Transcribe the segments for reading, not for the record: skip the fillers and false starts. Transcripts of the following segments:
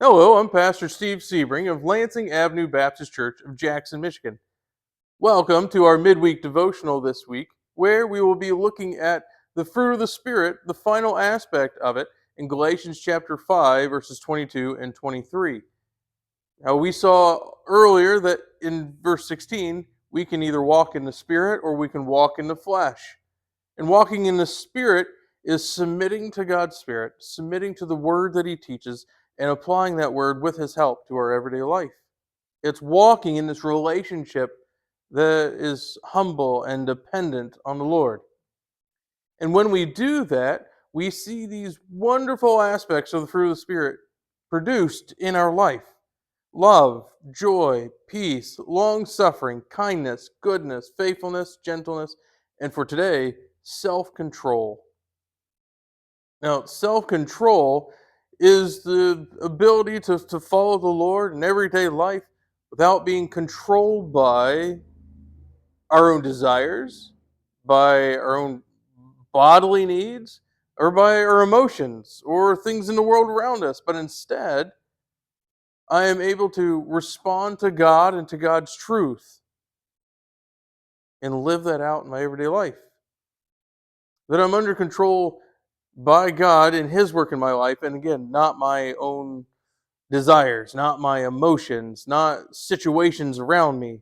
Hello, I'm Pastor Steve Sebring of Lansing Avenue Baptist Church of Jackson, Michigan. Welcome to our Midweek Devotional this week, where we will be looking at the fruit of the Spirit, the final aspect of it, in Galatians chapter 5, verses 22 and 23. Now, we saw earlier that in verse 16, we can either walk in the Spirit or we can walk in the flesh. And walking in the Spirit is submitting to God's Spirit, submitting to the word that He teaches, and applying that word with His help to our everyday life. It's walking in this relationship that is humble and dependent on the Lord. And when we do that, we see these wonderful aspects of the fruit of the Spirit produced in our life: love, joy, peace, long suffering, kindness, goodness, faithfulness, gentleness, and for today, self control. Now, self control is the ability to follow the Lord in everyday life without being controlled by our own desires, by our own bodily needs, or by our emotions or things in the world around us. But instead, I am able to respond to God and to God's truth and live that out in my everyday life. That I'm under control by God in His work in my life, and again, not my own desires, not my emotions, not situations around me,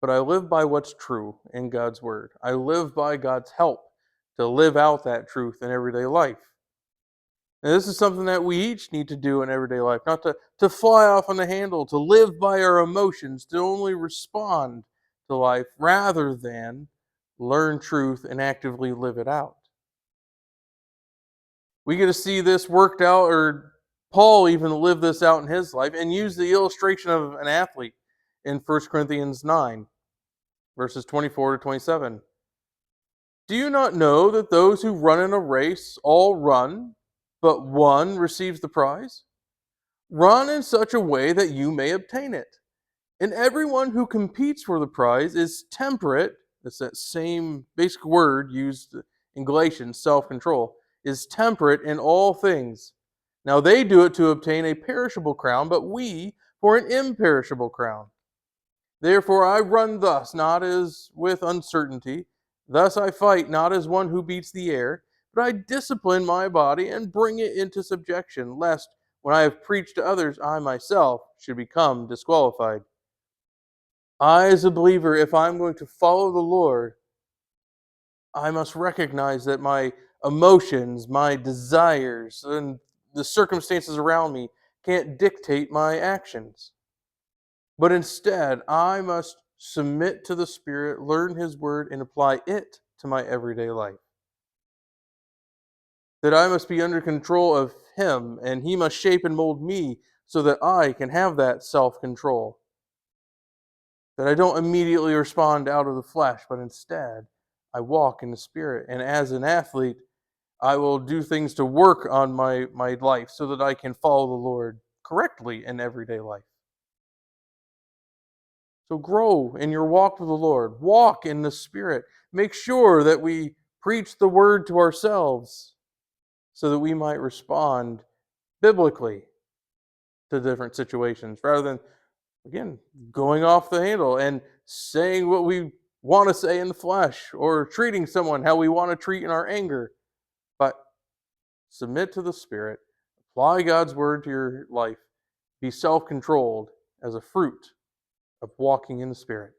but I live by what's true in God's Word. I live by God's help to live out that truth in everyday life. And this is something that we each need to do in everyday life, not to fly off on the handle, to live by our emotions, to only respond to life rather than learn truth and actively live it out. We get to see this worked out, or Paul even lived this out in his life and used the illustration of an athlete in 1 Corinthians 9, verses 24 to 27. Do you not know that those who run in a race all run, but one receives the prize? Run in such a way that you may obtain it. And everyone who competes for the prize is temperate. That's that same basic word used in Galatians, self-control, is temperate in all things. Now they do it to obtain a perishable crown, but we for an imperishable crown. Therefore I run thus, not as with uncertainty. Thus I fight, not as one who beats the air, but I discipline my body and bring it into subjection, lest when I have preached to others, I myself should become disqualified. I, as a believer, if I'm going to follow the Lord, I must recognize that my emotions, my desires, and the circumstances around me can't dictate my actions. But instead, I must submit to the Spirit, learn His Word, and apply it to my everyday life. That I must be under control of Him, and He must shape and mold me so that I can have that self control. That I don't immediately respond out of the flesh, but instead I walk in the Spirit. And as an athlete, I will do things to work on my life so that I can follow the Lord correctly in everyday life. So grow in your walk with the Lord. Walk in the Spirit. Make sure that we preach the word to ourselves so that we might respond biblically to different situations rather than, again, going off the handle and saying what we want to say in the flesh or treating someone how we want to treat in our anger. But submit to the Spirit, apply God's word to your life, be self controlled as a fruit of walking in the Spirit.